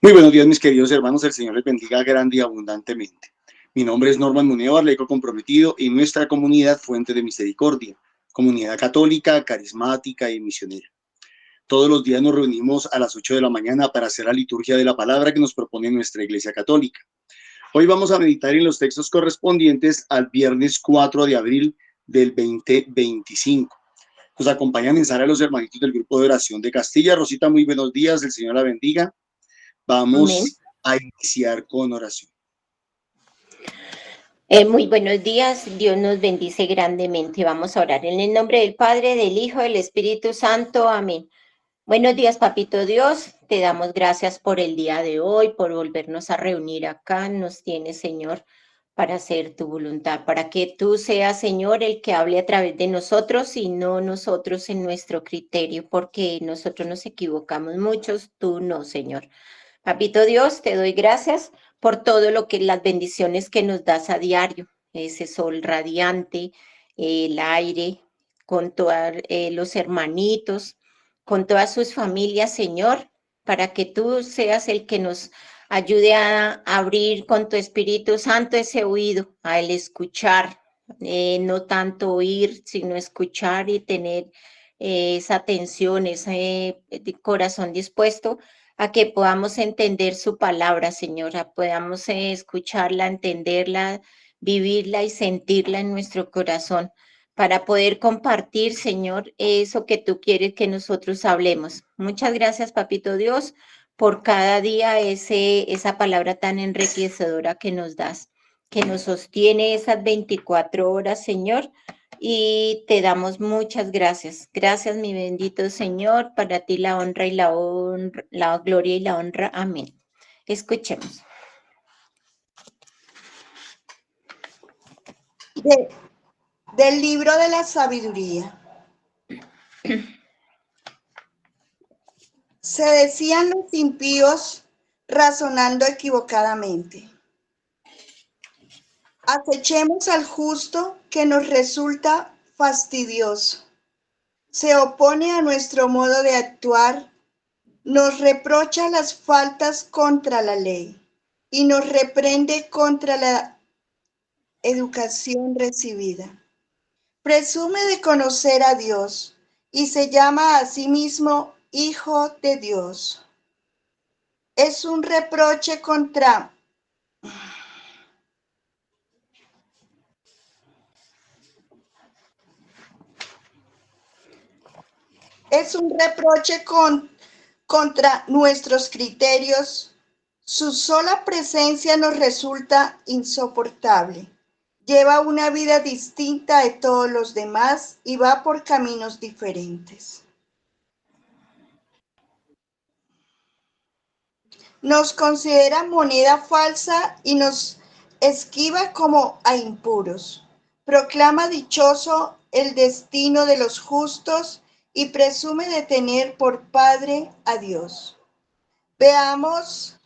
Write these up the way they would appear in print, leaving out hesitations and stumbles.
Muy buenos días, mis queridos hermanos. El Señor les bendiga grande y abundantemente. Mi nombre es Norman Muneo, laico comprometido en nuestra comunidad Fuente de Misericordia, comunidad católica, carismática y misionera. Todos los días nos reunimos a las 8 de la mañana para hacer la liturgia de la palabra que nos propone nuestra Iglesia Católica. Hoy vamos a meditar en los textos correspondientes al viernes 4 de abril del 2025. Nos acompañan en sala los hermanitos del grupo de oración de Castilla. Rosita, muy buenos días. El Señor la bendiga. Amén. Vamos a iniciar con oración. Muy buenos días, Dios nos bendice grandemente. Vamos a orar en el nombre del Padre, del Hijo, del Espíritu Santo. Amén. Buenos días, Papito Dios. Te damos gracias por el día de hoy, por volvernos a reunir acá. Nos tienes, Señor, para hacer tu voluntad, para que tú seas, Señor, el que hable a través de nosotros y no nosotros en nuestro criterio, porque nosotros nos equivocamos muchos, tú no, Señor. Papito Dios, te doy gracias por todo lo que las bendiciones que nos das a diario, ese sol radiante, el aire, con todos los hermanitos, con todas sus familias, Señor, para que tú seas el que nos ayude a abrir con tu Espíritu Santo ese oído, al escuchar, no tanto oír, sino escuchar y tener esa atención, ese corazón dispuesto a que podamos entender su palabra, Señora, podamos escucharla, entenderla, vivirla y sentirla en nuestro corazón, para poder compartir, Señor, eso que tú quieres que nosotros hablemos. Muchas gracias, Papito Dios, por cada día esa palabra tan enriquecedora que nos das, que nos sostiene esas 24 horas, Señor, y te damos muchas gracias. Gracias, mi bendito Señor, para ti la honra y la gloria y la honra. Amén. Escuchemos. Del libro de la sabiduría. Se decían los impíos razonando equivocadamente. Acechemos al justo que nos resulta fastidioso. Se opone a nuestro modo de actuar, nos reprocha las faltas contra la ley y nos reprende contra la educación recibida. Presume de conocer a Dios y se llama a sí mismo Hijo de Dios. Es un reproche contra contra nuestros criterios. Su sola presencia nos resulta insoportable. Lleva una vida distinta de todos los demás y va por caminos diferentes. Nos considera moneda falsa y nos esquiva como a impuros. Proclama dichoso el destino de los justos y presume de tener por Padre a Dios. Veamos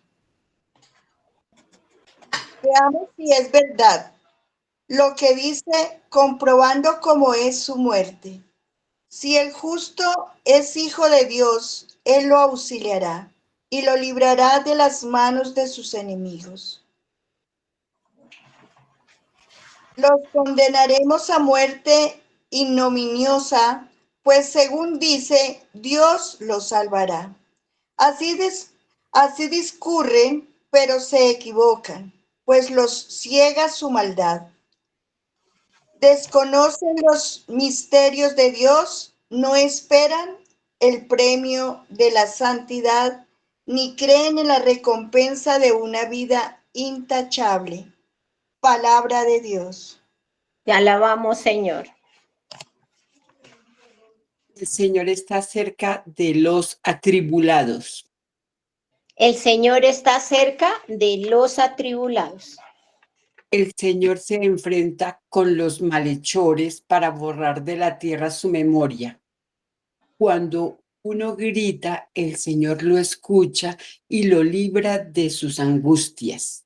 si es verdad lo que dice, comprobando cómo es su muerte. Si el justo es hijo de Dios, Él lo auxiliará y lo librará de las manos de sus enemigos. Los condenaremos a muerte ignominiosa, pues según dice, Dios los salvará. Así discurren, pero se equivocan, pues los ciega su maldad. Desconocen los misterios de Dios, no esperan el premio de la santidad, ni creen en la recompensa de una vida intachable. Palabra de Dios. Te alabamos, Señor. El Señor está cerca de los atribulados. El Señor está cerca de los atribulados. El Señor se enfrenta con los malhechores para borrar de la tierra su memoria. Cuando uno grita, el Señor lo escucha y lo libra de sus angustias.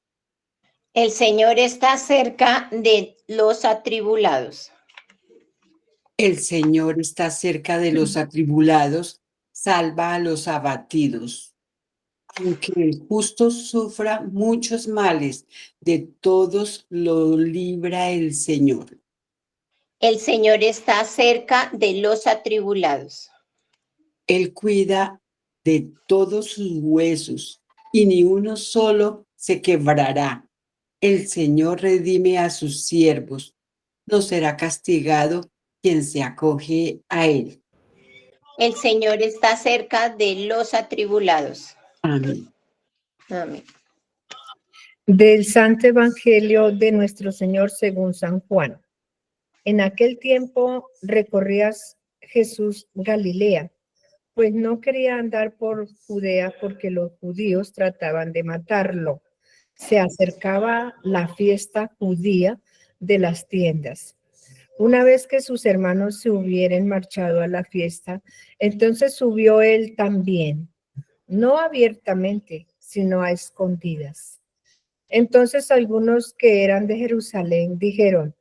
El Señor está cerca de los atribulados. El Señor está cerca de los atribulados, salva a los abatidos. Aunque el justo sufra muchos males, de todos lo libra el Señor. El Señor está cerca de los atribulados. Él cuida de todos sus huesos y ni uno solo se quebrará. El Señor redime a sus siervos. No será castigado quien se acoge a Él. El Señor está cerca de los atribulados. Amén. Amén. Del Santo Evangelio de nuestro Señor según San Juan. En aquel tiempo recorría Jesús Galilea, pues no quería andar por Judea porque los judíos trataban de matarlo. Se acercaba la fiesta judía de las tiendas. Una vez que sus hermanos se hubieran marchado a la fiesta, entonces subió él también, no abiertamente, sino a escondidas. Entonces algunos que eran de Jerusalén dijeron,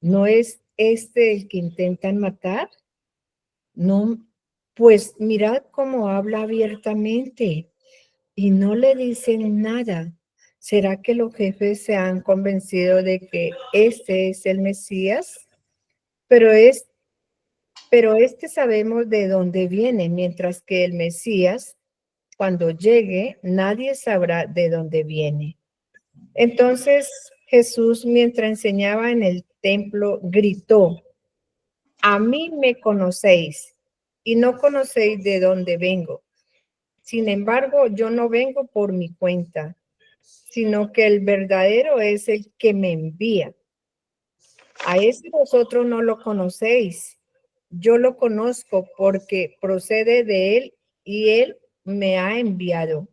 ¿no es este el que intentan matar? No, pues mirad cómo habla abiertamente y no le dicen nada. ¿Será que los jefes se han convencido de que este es el Mesías? Pero este sabemos de dónde viene, mientras que el Mesías, cuando llegue, nadie sabrá de dónde viene. Entonces Jesús, mientras enseñaba en el templo, gritó, a mí me conocéis y no conocéis de dónde vengo. Sin embargo, yo no vengo por mi cuenta, sino que el verdadero es el que me envía. A ese vosotros no lo conocéis. Yo lo conozco porque procede de él y él me ha enviado.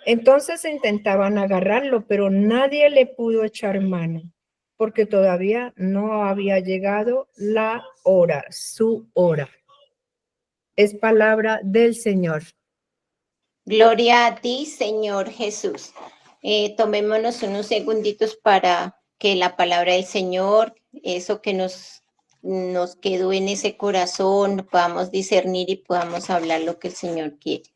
Entonces intentaban agarrarlo, pero nadie le pudo echar mano, porque todavía no había llegado la hora, su hora. Es palabra del Señor. Gloria a ti, Señor Jesús. Tomémonos unos segunditos para que la palabra del Señor, eso que nos quedó en ese corazón, podamos discernir y podamos hablar lo que el Señor quiere.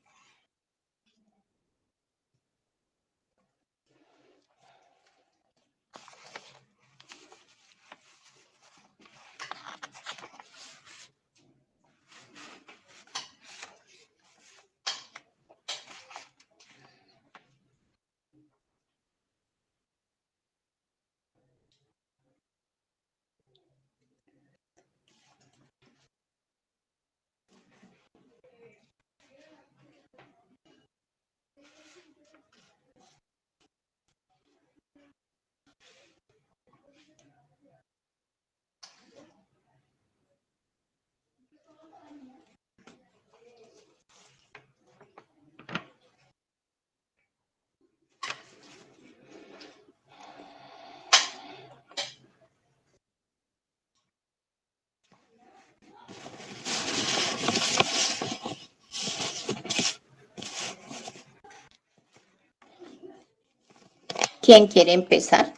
¿Quién quiere empezar?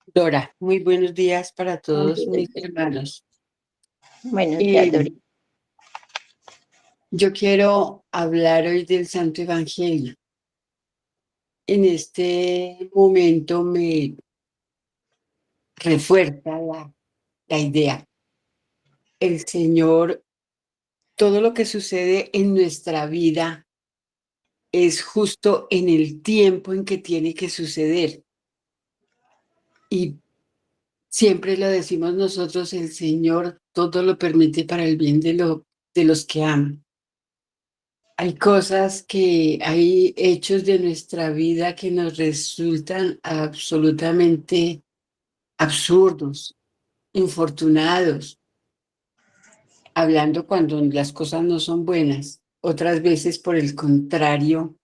Dora, muy buenos días para todos mis hermanos. Buenos días, Dori. Yo quiero hablar hoy del Santo Evangelio. En este momento me refuerza la idea. El Señor, todo lo que sucede en nuestra vida es justo en el tiempo en que tiene que suceder. Y siempre lo decimos nosotros, el Señor todo lo permite para el bien de los que aman. Hay cosas hay hechos de nuestra vida que nos resultan absolutamente absurdos, infortunados, hablando cuando las cosas no son buenas. Otras veces, por el contrario,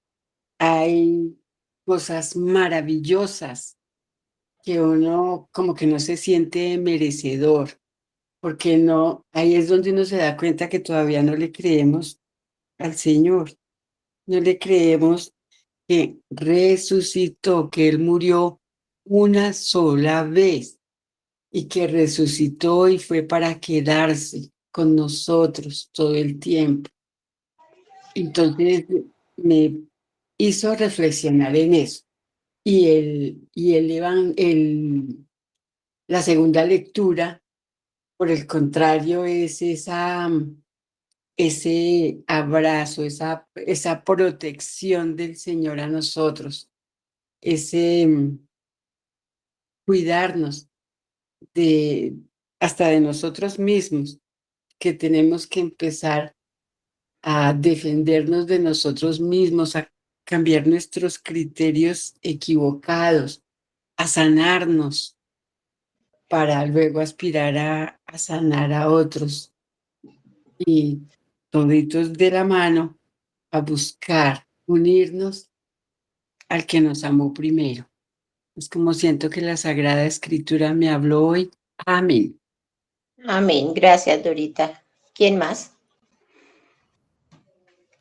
hay cosas maravillosas que uno como que no se siente merecedor, porque no, ahí es donde uno se da cuenta que todavía no le creemos al Señor, no le creemos que resucitó, que Él murió una sola vez y que resucitó y fue para quedarse con nosotros todo el tiempo. Entonces me hizo reflexionar en eso. La segunda lectura, por el contrario, es ese abrazo, esa protección del Señor a nosotros, ese cuidarnos de hasta de nosotros mismos, que tenemos que empezar a defendernos de nosotros mismos, a cambiar nuestros criterios equivocados, a sanarnos para luego aspirar a sanar a otros y toditos de la mano a buscar unirnos al que nos amó primero. Es como siento que la Sagrada Escritura me habló hoy. Amén. Amén. Gracias, Dorita. ¿Quién más?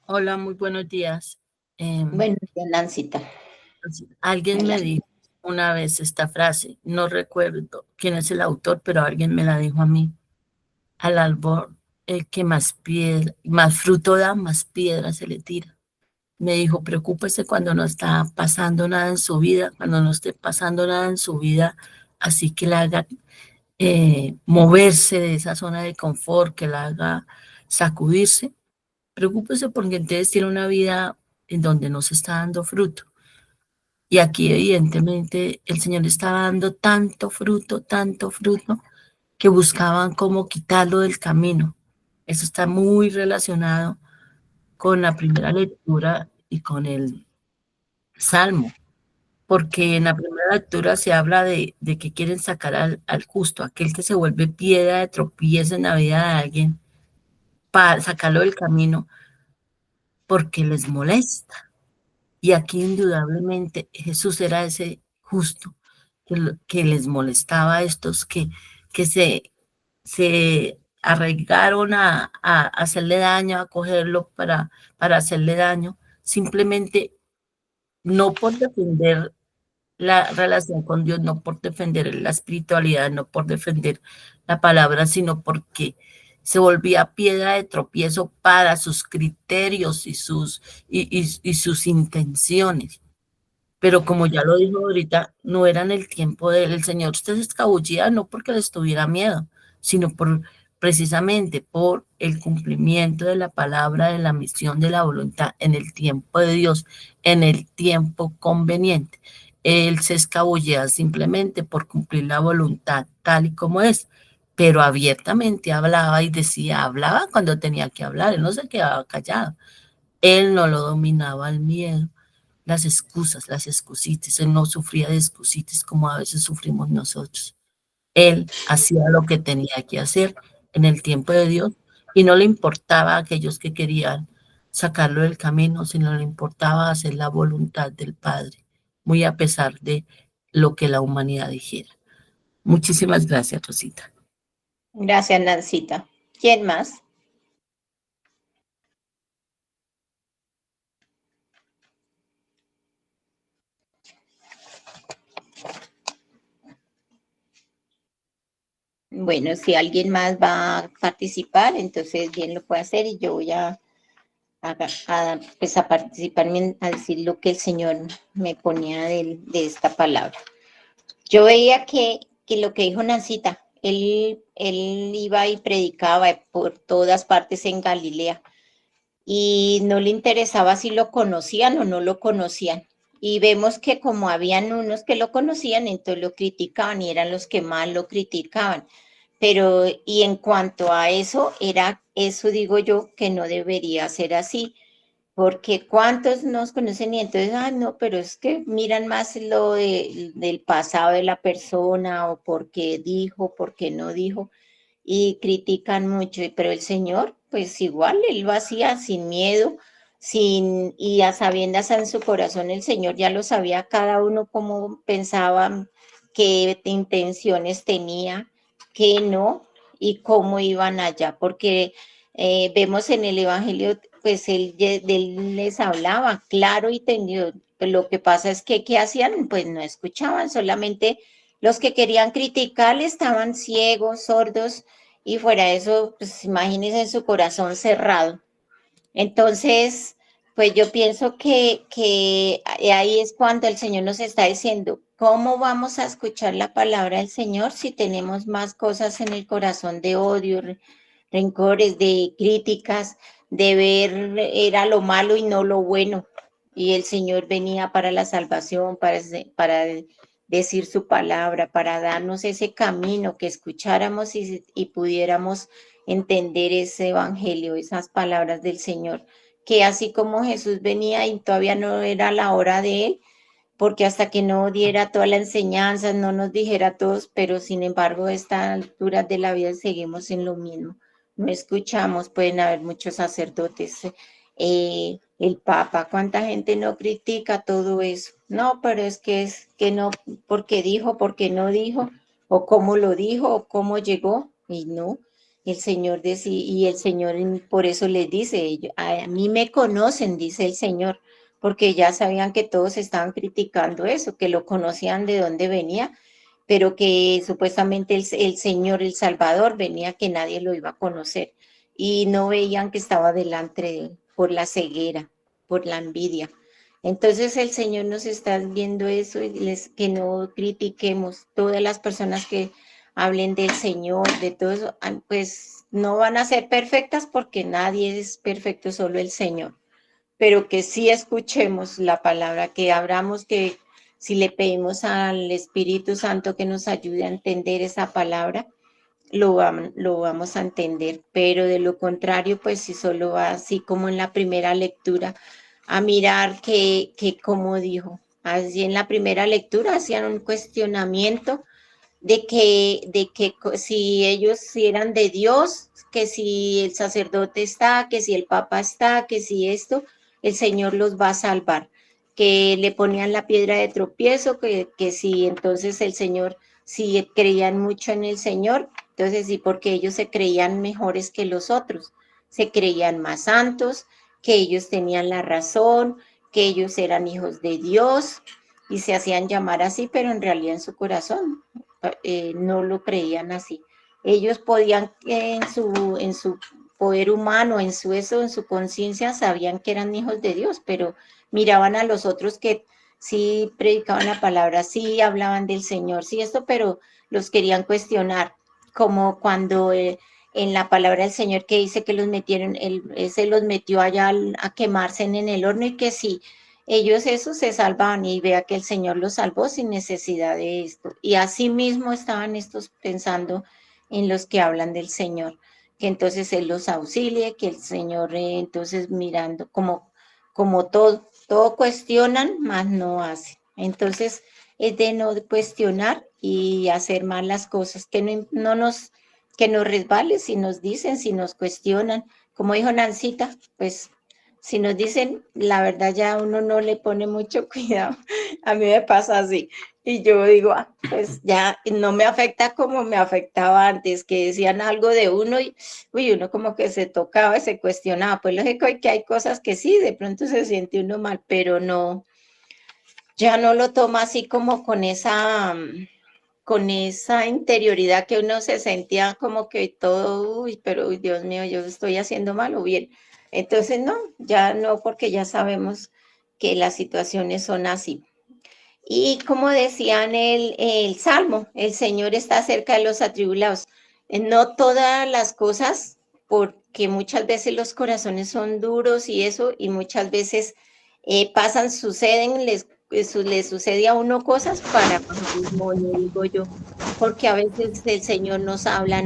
Hola, muy buenos días. Bueno, Nancita. Alguien me dijo una vez esta frase, no recuerdo quién es el autor, pero alguien me la dijo a mí. Al árbol que más fruto da, más piedra se le tira. Me dijo, preocúpese cuando no está pasando nada en su vida, cuando no esté pasando nada en su vida, así que la haga moverse de esa zona de confort, que la haga sacudirse. Preocúpese porque entonces tiene una vida en donde no se está dando fruto. Y aquí evidentemente el Señor estaba dando tanto fruto, que buscaban cómo quitarlo del camino. Eso está muy relacionado con la primera lectura y con el Salmo, porque en la primera lectura se habla de que quieren sacar al justo, aquel que se vuelve piedra de tropiezo en la vida de alguien, para sacarlo del camino, porque les molesta. Y aquí indudablemente Jesús era ese justo que les molestaba a estos que se arraigaron a hacerle daño, a cogerlo para hacerle daño, simplemente no por defender la relación con Dios, no por defender la espiritualidad, no por defender la palabra, sino porque se volvía piedra de tropiezo para sus criterios y sus intenciones. Pero como ya lo dijo ahorita, no era en el tiempo del Señor. Usted se escabullía no porque les tuviera miedo, sino precisamente por el cumplimiento de la palabra, de la misión, de la voluntad en el tiempo de Dios, en el tiempo conveniente. Él se escabullía simplemente por cumplir la voluntad tal y como es, pero abiertamente hablaba y decía, hablaba cuando tenía que hablar, él no se quedaba callado. Él no lo dominaba el miedo, las excusas, las excusitis. Él no sufría de excusitis como a veces sufrimos nosotros. Él hacía lo que tenía que hacer en el tiempo de Dios y no le importaba a aquellos que querían sacarlo del camino, sino le importaba hacer la voluntad del Padre, muy a pesar de lo que la humanidad dijera. Muchísimas gracias, Rosita. Gracias, Nancita. ¿Quién más? Bueno, si alguien más va a participar, entonces bien lo puede hacer y yo voy pues a participar, a decir lo que el Señor me ponía de esta palabra. Yo veía que lo que dijo Nancita, él iba y predicaba por todas partes en Galilea y no le interesaba si lo conocían o no lo conocían. Y vemos que como habían unos que lo conocían, entonces lo criticaban y eran los que más lo criticaban. Pero, y en cuanto a eso, eso digo yo, que no debería ser así, porque cuántos nos conocen y entonces, no, pero es que miran más lo del pasado de la persona o por qué dijo, por qué no dijo, y critican mucho, pero el Señor, pues igual, Él lo hacía sin miedo, y a sabiendas en su corazón, el Señor ya lo sabía cada uno cómo pensaba, qué intenciones tenía, qué no, y cómo iban allá, porque vemos en el Evangelio, pues él les hablaba claro y tendido. Lo que pasa es que, ¿qué hacían? Pues no escuchaban, solamente los que querían criticarle estaban ciegos, sordos, y fuera de eso, pues imagínense en su corazón cerrado. Entonces, pues yo pienso que ahí es cuando el Señor nos está diciendo, ¿cómo vamos a escuchar la palabra del Señor si tenemos más cosas en el corazón de odio, rencores, de críticas, de ver era lo malo y no lo bueno? Y el Señor venía para la salvación, para decir su palabra, para darnos ese camino que escucháramos y pudiéramos entender ese evangelio, esas palabras del Señor, que así como Jesús venía y todavía no era la hora de él, porque hasta que no diera toda la enseñanza, no nos dijera a todos, pero sin embargo, a esta altura de la vida seguimos en lo mismo. No escuchamos, pueden haber muchos sacerdotes, el Papa, cuánta gente no critica todo eso. No, pero es que no, porque dijo, porque no dijo, o cómo lo dijo, o cómo llegó, y no. El Señor decía, y el Señor por eso les dice, a mí me conocen, dice el Señor, porque ya sabían que todos estaban criticando eso, que lo conocían de dónde venía, pero que supuestamente el Señor, el Salvador, venía que nadie lo iba a conocer y no veían que estaba delante de él por la ceguera, por la envidia. Entonces el Señor nos está viendo eso y que no critiquemos. Todas las personas que hablen del Señor, de todo eso, pues no van a ser perfectas porque nadie es perfecto, solo el Señor, pero que sí escuchemos la palabra, que abramos, que si le pedimos al Espíritu Santo que nos ayude a entender esa palabra, lo vamos a entender, pero de lo contrario, pues si solo va así como en la primera lectura, a mirar que como dijo, así en la primera lectura hacían un cuestionamiento de que si ellos eran de Dios, que si el sacerdote está, que si el papa está, que si esto, el Señor los va a salvar, que le ponían la piedra de tropiezo, que si entonces el Señor, si creían mucho en el Señor, entonces sí, porque ellos se creían mejores que los otros, se creían más santos, que ellos tenían la razón, que ellos eran hijos de Dios y se hacían llamar así, pero en realidad en su corazón no lo creían así. Ellos podían en su poder humano, en su eso, en su conciencia, sabían que eran hijos de Dios, pero miraban a los otros que sí predicaban la palabra, sí hablaban del Señor, sí esto, pero los querían cuestionar, como cuando en la palabra del Señor que dice que los metieron, se los metió allá a quemarse en el horno y que sí, ellos eso se salvaban y vea que el Señor los salvó sin necesidad de esto. Y así mismo estaban estos pensando en los que hablan del Señor, que entonces Él los auxilie, que el Señor entonces mirando como todo cuestionan, más no hacen. Entonces es de no cuestionar y hacer mal las cosas, que que nos resbale si nos dicen, si nos cuestionan. Como dijo Nancita, pues si nos dicen la verdad ya uno no le pone mucho cuidado. A mí me pasa así. Y yo digo, pues ya no me afecta como me afectaba antes, que decían algo de uno y uno como que se tocaba y se cuestionaba. Pues lógico que hay cosas que sí, de pronto se siente uno mal, pero no, ya no lo toma así como con esa interioridad que uno se sentía como que todo, pero Dios mío, yo estoy haciendo mal o bien. Entonces, no, ya no, porque ya sabemos que las situaciones son así. Y como decían el Salmo, el Señor está cerca de los atribulados. No todas las cosas, porque muchas veces los corazones son duros y eso, y muchas veces pasan, suceden, les sucede a uno cosas para matrimonio, digo yo, porque a veces el Señor nos habla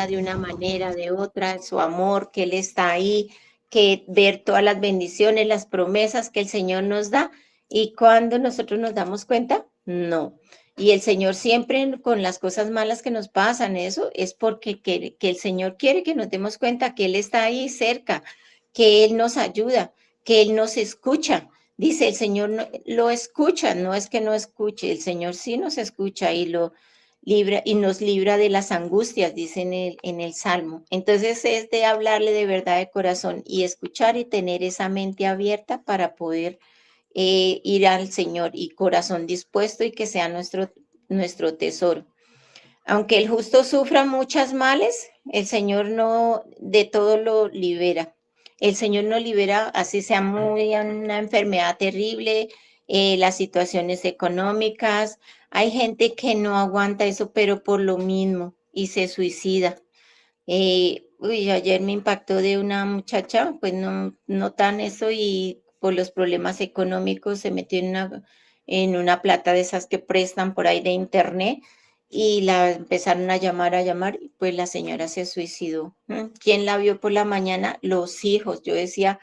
de una manera, de otra, su amor, que Él está ahí, que ver todas las bendiciones, las promesas que el Señor nos da, y cuando nosotros nos damos cuenta, no. Y el Señor siempre con las cosas malas que nos pasan, eso es porque que el Señor quiere que nos demos cuenta que Él está ahí cerca, que Él nos ayuda, que Él nos escucha. Dice, el Señor lo escucha, no es que no escuche, el Señor sí nos escucha y lo libra y nos libra de las angustias, dice en el Salmo. Entonces es de hablarle de verdad de corazón y escuchar y tener esa mente abierta para poder ir al Señor y corazón dispuesto y que sea nuestro tesoro. Aunque el justo sufra muchas males, el Señor no de todo lo libera. el Señor nos libera, así sea muy una enfermedad terrible, las situaciones económicas. Hay gente que no aguanta eso, pero por lo mismo, y se suicida. Ayer me impactó de una muchacha, pues no tan eso, y por los problemas económicos se metió en una plata de esas que prestan por ahí de internet, y la empezaron a llamar, y pues la señora se suicidó. ¿Quién la vio por la mañana? Los hijos. Yo decía,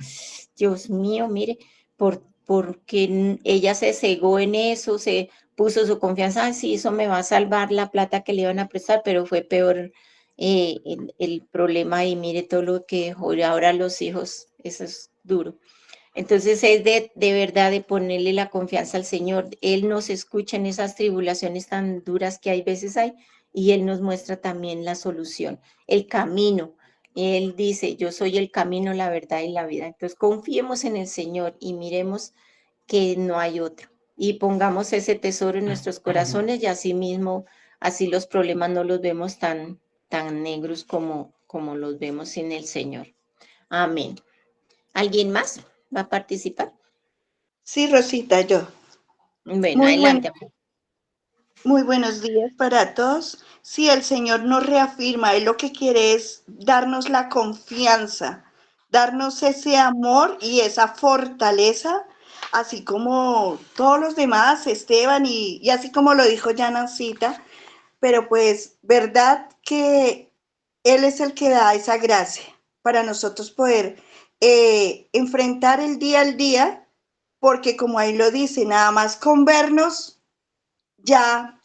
Dios mío, mire, porque ella se cegó en eso, se puso su confianza, "Ay, sí, eso me va a salvar la plata que le iban a prestar", pero fue peor el problema, y mire todo lo que dejó ahora los hijos, eso es duro. Entonces es de verdad de ponerle la confianza al Señor. Él nos escucha en esas tribulaciones tan duras que hay veces hay, y Él nos muestra también la solución, el camino. Él dice, yo soy el camino, la verdad y la vida. Entonces confiemos en el Señor y miremos que no hay otro. Y pongamos ese tesoro en nuestros corazones, y así mismo, así los problemas no los vemos tan negros como los vemos en el Señor. Amén. ¿Alguien más va a participar? Sí, Rosita, yo. Bueno, Muy buen, adelante. muy buenos días para todos. Sí, el Señor nos reafirma, Él lo que quiere es darnos la confianza, darnos ese amor y esa fortaleza, así como todos los demás, Esteban, y así como lo dijo ya Nancita, pero pues, verdad que Él es el que da esa gracia para nosotros poder enfrentar el día al día, porque como ahí lo dice, nada más con vernos ya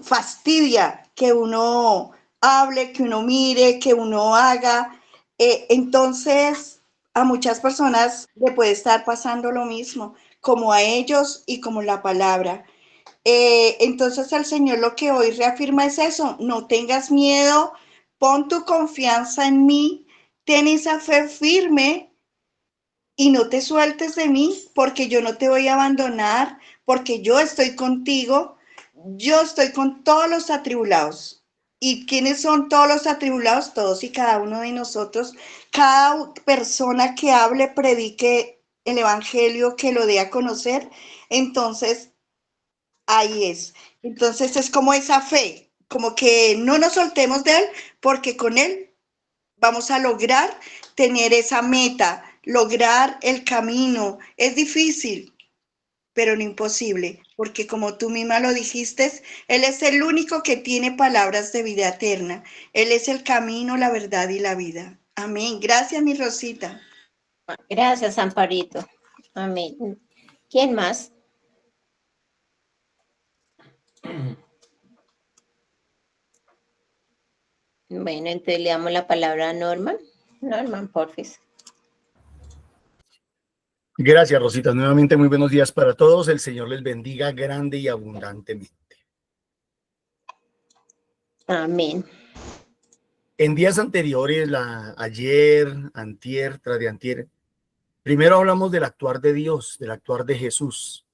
fastidia que uno hable, que uno mire, que uno haga. Entonces, a muchas personas le puede estar pasando lo mismo, como a ellos y como la palabra. Entonces el Señor lo que hoy reafirma es eso, no tengas miedo, pon tu confianza en mí, ten esa fe firme y no te sueltes de mí, porque yo no te voy a abandonar, porque yo estoy contigo, yo estoy con todos los atribulados. ¿Y quiénes son todos los atribulados? Todos y cada uno de nosotros, cada persona que hable, predique el Evangelio, que lo dé a conocer. Entonces, ahí es. Entonces es como esa fe, como que no nos soltemos de él, porque con él vamos a lograr tener esa meta, lograr el camino. Es difícil, pero no imposible, porque como tú misma lo dijiste, Él es el único que tiene palabras de vida eterna. Él es el camino, la verdad y la vida. Amén. Gracias, mi Rosita. Gracias, Amparito. Amén. ¿Quién más? Bueno, entonces le damos la palabra a Norman. Norman, porfis. Gracias, Rosita. Nuevamente, muy buenos días para todos. El Señor les bendiga grande y abundantemente. Amén. En días anteriores, ayer, antier, tras de antier, primero hablamos del actuar de Dios, del actuar de Jesús.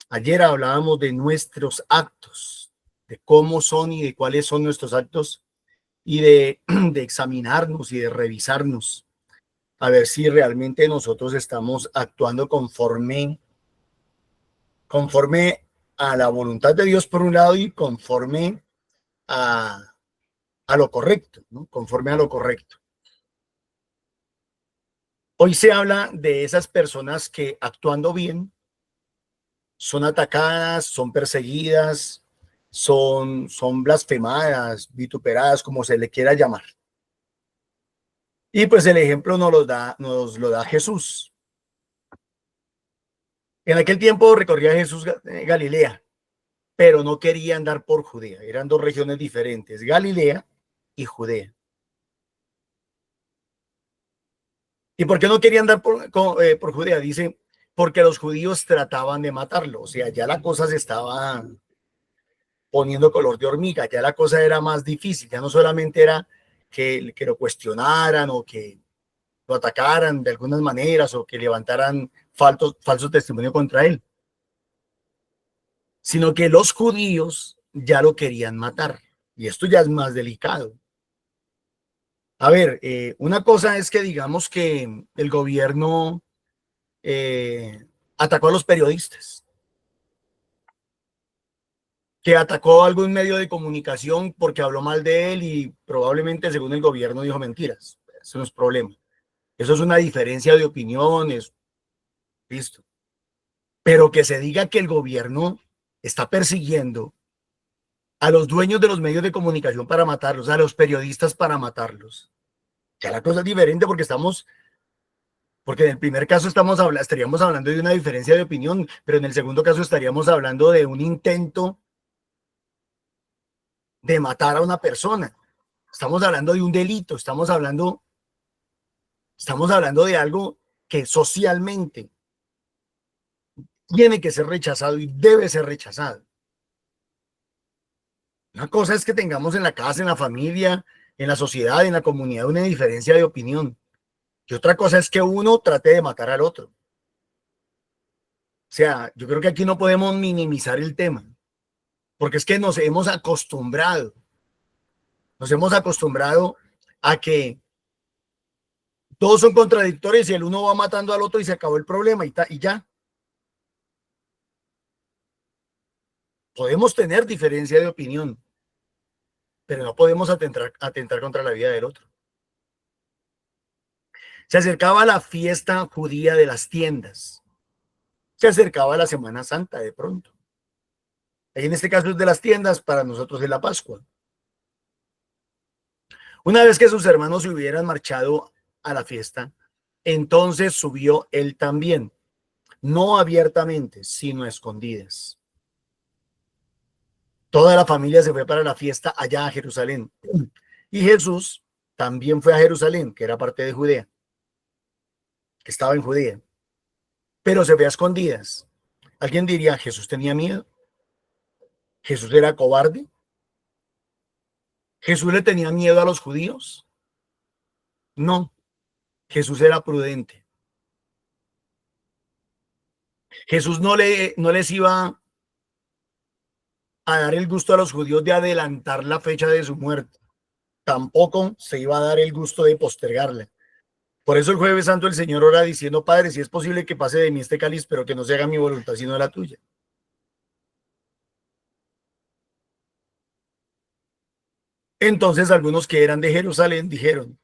Ayer hablábamos de nuestros actos, de cómo son y de cuáles son nuestros actos, y de examinarnos y de revisarnos, a ver si realmente nosotros estamos actuando conforme a la voluntad de Dios por un lado y conforme a lo correcto, ¿no? Conforme a lo correcto. Hoy se habla de esas personas que actuando bien son atacadas, son perseguidas, son blasfemadas, vituperadas, como se le quiera llamar. Y pues el ejemplo nos lo da Jesús. En aquel tiempo recorría Jesús Galilea, pero no quería andar por Judea. Eran dos regiones diferentes, Galilea y Judea. ¿Y por qué no quería andar por Judea? Dice, porque los judíos trataban de matarlo. O sea, ya la cosa se estaba poniendo color de hormiga, ya la cosa era más difícil, ya no solamente era que lo cuestionaran o que lo atacaran de algunas maneras o que levantaran falso testimonio contra él, sino que los judíos ya lo querían matar. Y esto ya es más delicado. A ver, una cosa es que digamos que el gobierno atacó a los periodistas, que atacó a algún medio de comunicación porque habló mal de él y probablemente, según el gobierno, dijo mentiras. Eso no es problema. Eso es una diferencia de opiniones, listo. Pero que se diga que el gobierno está persiguiendo a los dueños de los medios de comunicación para matarlos, a los periodistas para matarlos. Ya la cosa es diferente porque en el primer caso estaríamos hablando de una diferencia de opinión, pero en el segundo caso estaríamos hablando de un intento de matar a una persona. Estamos hablando de un delito, estamos hablando de algo que socialmente tiene que ser rechazado y debe ser rechazado. Una cosa es que tengamos en la casa, en la familia, en la sociedad, en la comunidad, una diferencia de opinión. Y otra cosa es que uno trate de matar al otro. O sea, yo creo que aquí no podemos minimizar el tema, porque es que nos hemos acostumbrado a que todos son contradictorios y el uno va matando al otro y se acabó el problema y ya. Podemos tener diferencia de opinión, pero no podemos atentar contra la vida del otro. Se acercaba la fiesta judía de las tiendas. Se acercaba la Semana Santa de pronto. Y en este caso es de las tiendas, para nosotros es la Pascua. Una vez que sus hermanos se hubieran marchado a la fiesta, entonces subió él también, no abiertamente, sino a escondidas. Toda la familia se fue para la fiesta allá a Jerusalén. Y Jesús también fue a Jerusalén, que era parte de Judea, que estaba en Judea, pero se fue a escondidas. Alguien diría, ¿Jesús tenía miedo? ¿Jesús era cobarde? ¿Jesús le tenía miedo a los judíos? No, Jesús era prudente. Jesús no les iba a dar el gusto a los judíos de adelantar la fecha de su muerte. Tampoco se iba a dar el gusto de postergarla. Por eso el Jueves Santo el Señor ora diciendo, Padre, si es posible que pase de mí este cáliz, pero que no se haga mi voluntad sino la tuya. Entonces algunos que eran de Jerusalén dijeron,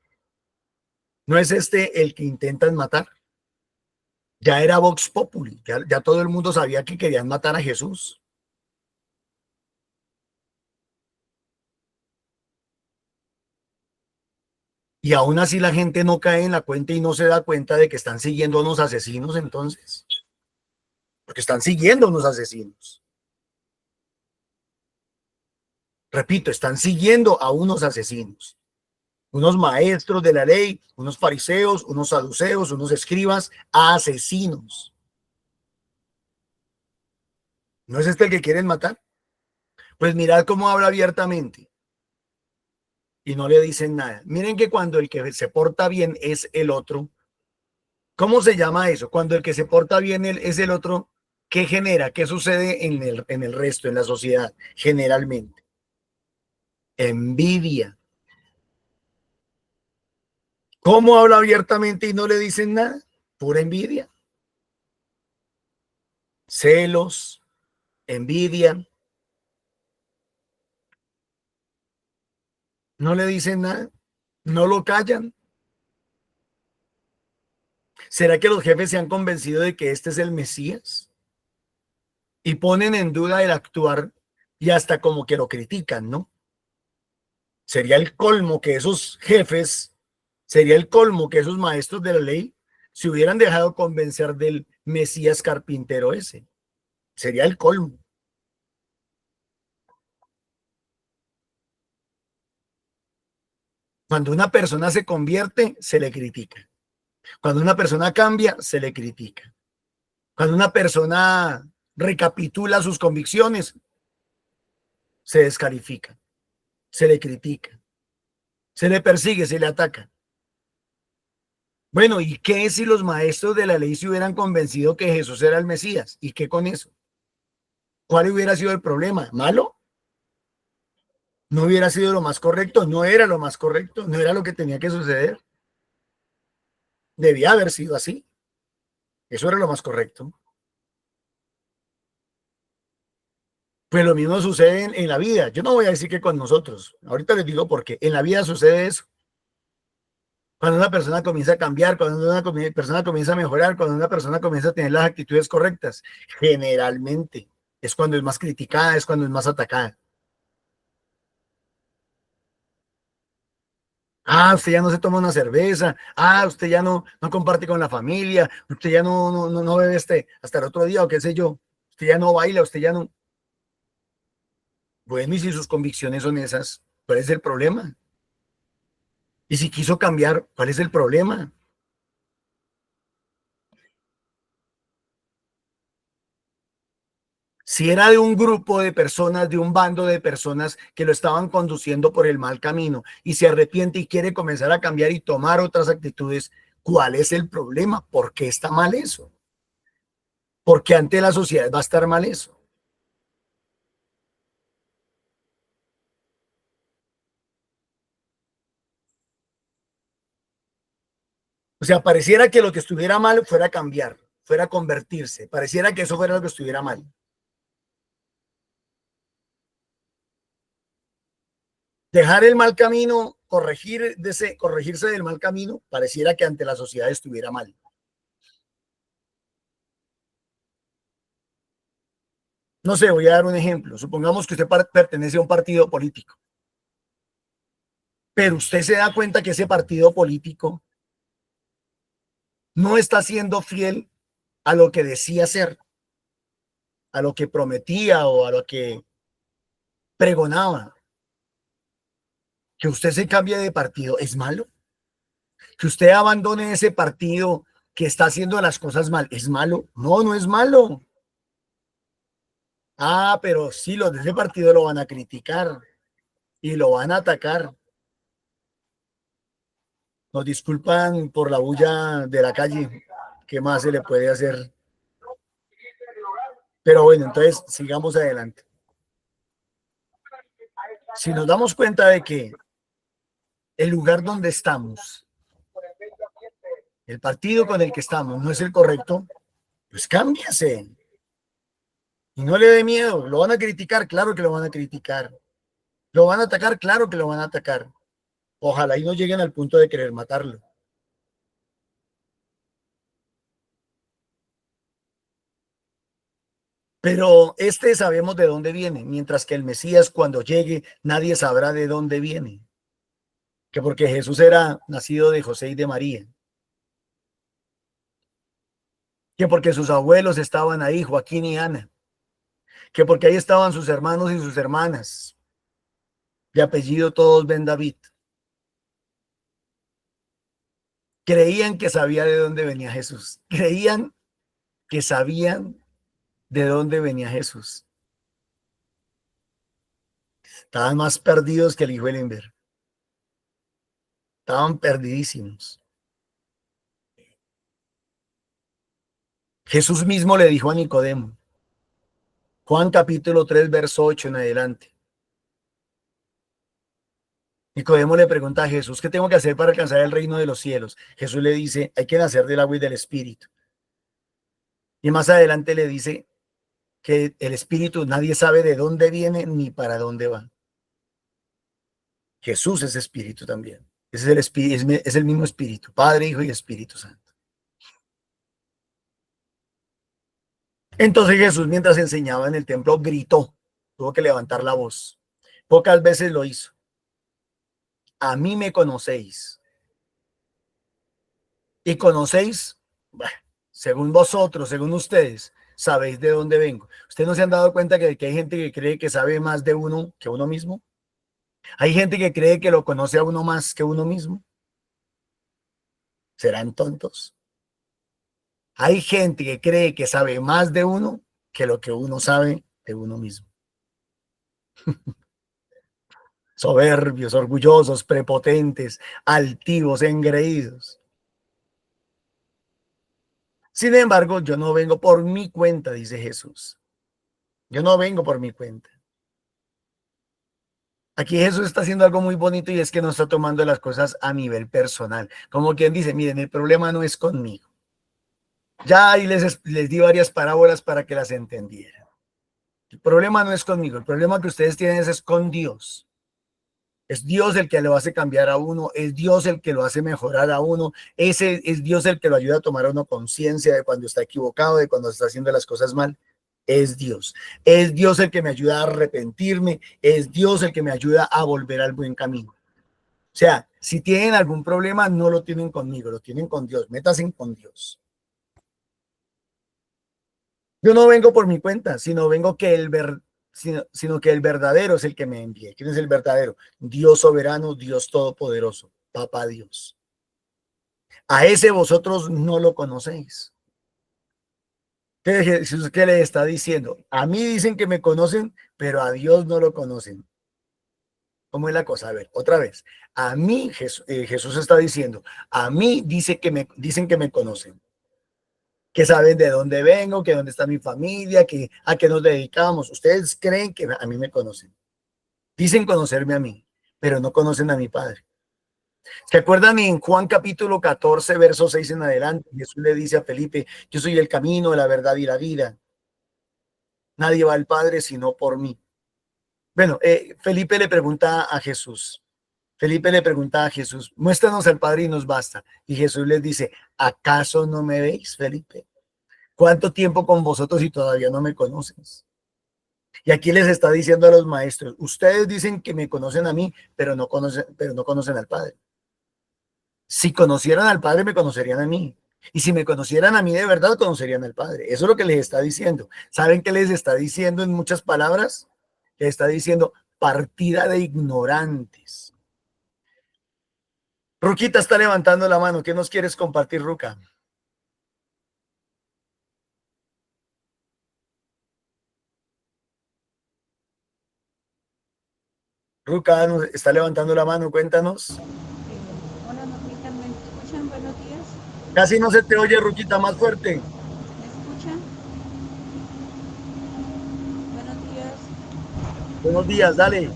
¿no es este el que intentan matar? Ya era Vox Populi, ya todo el mundo sabía que querían matar a Jesús. Y aún así la gente no cae en la cuenta y no se da cuenta de que están siguiendo a unos asesinos entonces. Porque están siguiendo a unos asesinos. Repito, están siguiendo a unos asesinos. Unos maestros de la ley, unos fariseos, unos saduceos, unos escribas, asesinos. ¿No es este el que quieren matar? Pues mirad cómo habla abiertamente. Y no le dicen nada. Miren que cuando el que se porta bien es el otro. ¿Cómo se llama eso? Cuando el que se porta bien es el otro, ¿qué genera? ¿Qué sucede en el resto, en la sociedad? Generalmente. Envidia. ¿Cómo habla abiertamente y no le dicen nada? Pura envidia. Celos, envidia. No le dicen nada. No lo callan. ¿Será que los jefes se han convencido de que este es el Mesías? Y ponen en duda el actuar y hasta como que lo critican, ¿no? Sería el colmo que esos jefes, sería el colmo que esos maestros de la ley se hubieran dejado convencer del Mesías carpintero ese. Sería el colmo. Cuando una persona se convierte, se le critica. Cuando una persona cambia, se le critica. Cuando una persona recapitula sus convicciones, se descalifica, se le critica, se le persigue, se le ataca. Bueno, ¿y qué si los maestros de la ley se hubieran convencido que Jesús era el Mesías? ¿Y qué con eso? ¿Cuál hubiera sido el problema? ¿Malo? no hubiera sido lo más correcto, no era lo más correcto, no era lo que tenía que suceder. Debía haber sido así. Eso era lo más correcto. Pues lo mismo sucede en la vida. Yo no voy a decir que con nosotros. Ahorita les digo por qué. En la vida sucede eso. Cuando una persona comienza a cambiar, cuando una persona comienza a mejorar, cuando una persona comienza a tener las actitudes correctas, generalmente es cuando es más criticada, es cuando es más atacada. Ah, usted ya no se toma una cerveza. Ah, usted ya no comparte con la familia. Usted ya no bebe hasta el otro día o qué sé yo. Usted ya no baila, usted ya no. Bueno, y si sus convicciones son esas, ¿cuál es el problema? Y si quiso cambiar, ¿cuál es el problema? Si era de un grupo de personas, de un bando de personas que lo estaban conduciendo por el mal camino y se arrepiente y quiere comenzar a cambiar y tomar otras actitudes, ¿cuál es el problema? ¿Por qué está mal eso? ¿Por qué ante la sociedad va a estar mal eso? O sea, pareciera que lo que estuviera mal fuera cambiar, fuera convertirse, pareciera que eso fuera lo que estuviera mal. Dejar el mal camino, corregirse del mal camino, pareciera que ante la sociedad estuviera mal. No sé, voy a dar un ejemplo. Supongamos que usted pertenece a un partido político, pero usted se da cuenta que ese partido político no está siendo fiel a lo que decía ser, a lo que prometía o a lo que pregonaba. Que usted se cambie de partido, ¿es malo? Que usted abandone ese partido que está haciendo las cosas mal, ¿es malo? No, no es malo. Ah, pero sí, los de ese partido lo van a criticar y lo van a atacar. Nos disculpan por la bulla de la calle. ¿Qué más se le puede hacer? Pero bueno, entonces sigamos adelante. Si nos damos cuenta de que el lugar donde estamos, el partido con el que estamos no es el correcto, pues cámbiase. Y no le dé miedo. Lo van a criticar, claro que lo van a criticar. Lo van a atacar, claro que lo van a atacar. Ojalá y no lleguen al punto de querer matarlo. Pero sabemos de dónde viene, mientras que el Mesías cuando llegue nadie sabrá de dónde viene. Que porque Jesús era nacido de José y de María. Que porque sus abuelos estaban ahí, Joaquín y Ana. Que porque ahí estaban sus hermanos y sus hermanas. De apellido todos Ben David. Creían que sabía de dónde venía Jesús. Creían que sabían de dónde venía Jesús. Estaban más perdidos que el hijo del Inver. Estaban perdidísimos. Jesús mismo le dijo a Nicodemo, Juan capítulo 3, verso 8 en adelante. Nicodemo le pregunta a Jesús, ¿qué tengo que hacer para alcanzar el reino de los cielos? Jesús le dice, hay que nacer del agua y del espíritu. Y más adelante le dice que el espíritu nadie sabe de dónde viene ni para dónde va. Jesús es espíritu también. Ese es el espíritu, es el mismo espíritu, Padre, Hijo y Espíritu Santo. Entonces Jesús, mientras enseñaba en el templo, gritó, tuvo que levantar la voz. Pocas veces lo hizo. A mí me conocéis. Y conocéis, bueno, según vosotros, según ustedes, sabéis de dónde vengo. ¿Ustedes no se han dado cuenta que hay gente que cree que sabe más de uno que uno mismo? Hay gente que cree que lo conoce a uno más que uno mismo. ¿Serán tontos? Hay gente que cree que sabe más de uno que lo que uno sabe de uno mismo. Soberbios, orgullosos, prepotentes, altivos, engreídos. Sin embargo, yo no vengo por mi cuenta, dice Jesús. Yo no vengo por mi cuenta. Aquí Jesús está haciendo algo muy bonito y es que no está tomando las cosas a nivel personal. Como quien dice, miren, el problema no es conmigo. Ya ahí les di varias parábolas para que las entendieran. El problema no es conmigo, el problema que ustedes tienen es con Dios. Es Dios el que lo hace cambiar a uno, es Dios el que lo hace mejorar a uno, ese es Dios el que lo ayuda a tomar a uno conciencia de cuando está equivocado, de cuando está haciendo las cosas mal. Es Dios el que me ayuda a arrepentirme, es Dios el que me ayuda a volver al buen camino. O sea, si tienen algún problema, no lo tienen conmigo, lo tienen con Dios, métanse con Dios. Yo no vengo por mi cuenta, sino que el verdadero es el que me envía. ¿Quién es el verdadero? Dios soberano, Dios todopoderoso, Papá Dios. A ese vosotros no lo conocéis. Jesús, ¿qué le está diciendo? A mí dicen que me conocen, pero a Dios no lo conocen. ¿Cómo es la cosa? A ver, otra vez. A mí, Jesús está diciendo, a mí dicen que me conocen, que saben de dónde vengo, que dónde está mi familia, que a qué nos dedicamos. Ustedes creen que a mí me conocen. Dicen conocerme a mí, pero no conocen a mi Padre. ¿Se acuerdan en Juan capítulo 14, verso 6 en adelante? Jesús le dice a Felipe, yo soy el camino, la verdad y la vida. Nadie va al Padre sino por mí. Bueno, Felipe le pregunta a Jesús, muéstranos al Padre y nos basta. Y Jesús les dice, ¿acaso no me veis, Felipe? ¿Cuánto tiempo con vosotros y todavía no me conoces? Y aquí les está diciendo a los maestros, ustedes dicen que me conocen a mí, pero no conocen al Padre. Si conocieran al Padre, me conocerían a mí. Y si me conocieran a mí de verdad, conocerían al Padre. Eso es lo que les está diciendo. ¿Saben qué les está diciendo en muchas palabras? Les está diciendo partida de ignorantes. Ruquita está levantando la mano. ¿Qué nos quieres compartir, Ruca? Ruca nos está levantando la mano. Cuéntanos. Hola, Normita, ¿me escuchan? Buenos días. Casi no se te oye, Ruquita, más fuerte. ¿Me escuchan? Buenos días. Buenos días, dale.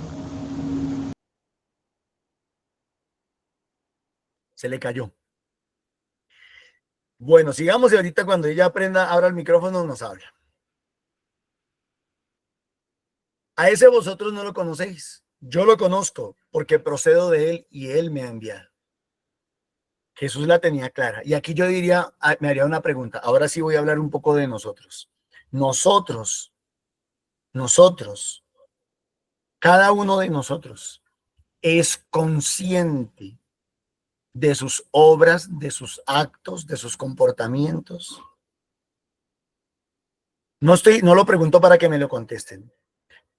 Se le cayó. Bueno, sigamos y ahorita cuando ella aprenda, abra el micrófono, nos habla. A ese vosotros no lo conocéis. Yo lo conozco porque procedo de él y él me ha enviado. Jesús la tenía clara. Y aquí yo diría, me haría una pregunta. Ahora sí voy a hablar un poco de nosotros. Nosotros, cada uno de nosotros es consciente de sus obras, de sus actos, de sus comportamientos. No lo pregunto para que me lo contesten.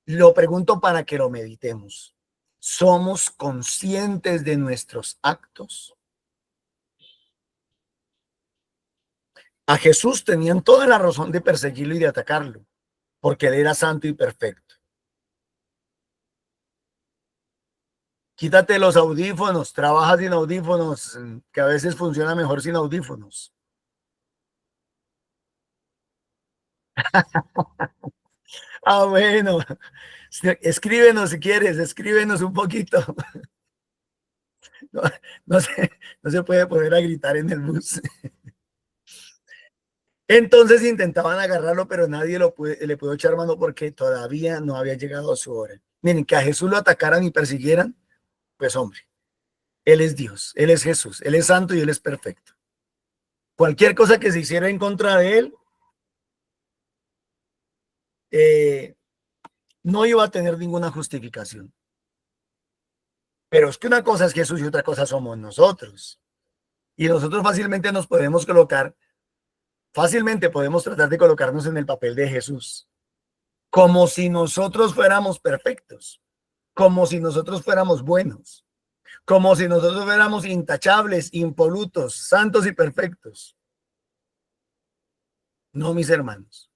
Lo pregunto para que lo meditemos. ¿Somos conscientes de nuestros actos? A Jesús tenían toda la razón de perseguirlo y de atacarlo, porque él era santo y perfecto. Quítate los audífonos, trabaja sin audífonos, que a veces funciona mejor sin audífonos. Ah, bueno, escríbenos si quieres, escríbenos un poquito. No, no se puede poner a gritar en el bus. Entonces intentaban agarrarlo, pero nadie le pudo echar mano porque todavía no había llegado a su hora. Miren, que a Jesús lo atacaran y persiguieran, pues hombre, Él es Dios, Él es Jesús, Él es santo y Él es perfecto. Cualquier cosa que se hiciera en contra de Él, no iba a tener ninguna justificación. Pero es que una cosa es Jesús y otra cosa somos nosotros. Y nosotros fácilmente podemos tratar de colocarnos en el papel de Jesús, como si nosotros fuéramos perfectos, como si nosotros fuéramos buenos, como si nosotros fuéramos intachables, impolutos, santos y perfectos. No, mis hermanos.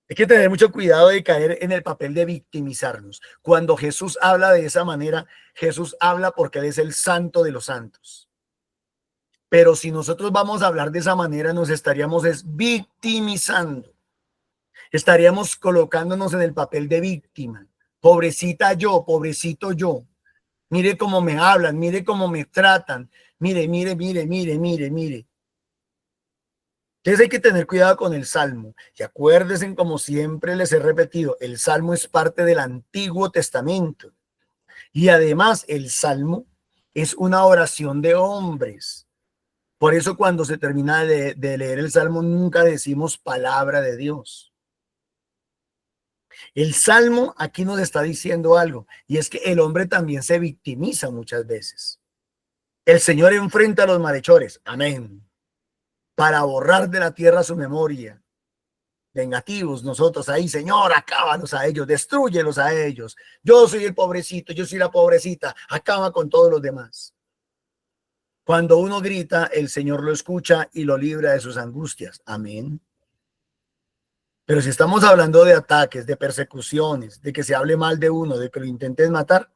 Hay que tener mucho cuidado de caer en el papel de victimizarnos. Cuando Jesús habla de esa manera, Jesús habla porque Él es el santo de los santos. Pero si nosotros vamos a hablar de esa manera, nos estaríamos victimizando. Estaríamos colocándonos en el papel de víctima. Pobrecita yo, pobrecito yo. Mire cómo me hablan, mire cómo me tratan. Mire, mire, mire, mire, mire, mire. Entonces hay que tener cuidado con el Salmo. Y acuérdense, como siempre les he repetido, el Salmo es parte del Antiguo Testamento. Y además el Salmo es una oración de hombres. Por eso cuando se termina de leer el Salmo nunca decimos palabra de Dios. El Salmo aquí nos está diciendo algo, y es que el hombre también se victimiza muchas veces. El Señor enfrenta a los malhechores, amén, para borrar de la tierra su memoria. Vengativos nosotros ahí, Señor, acábalos a ellos, destrúyelos a ellos. Yo soy el pobrecito, yo soy la pobrecita, acaba con todos los demás. Cuando uno grita, el Señor lo escucha y lo libra de sus angustias, amén. Pero si estamos hablando de ataques, de persecuciones, de que se hable mal de uno, de que lo intenten matar,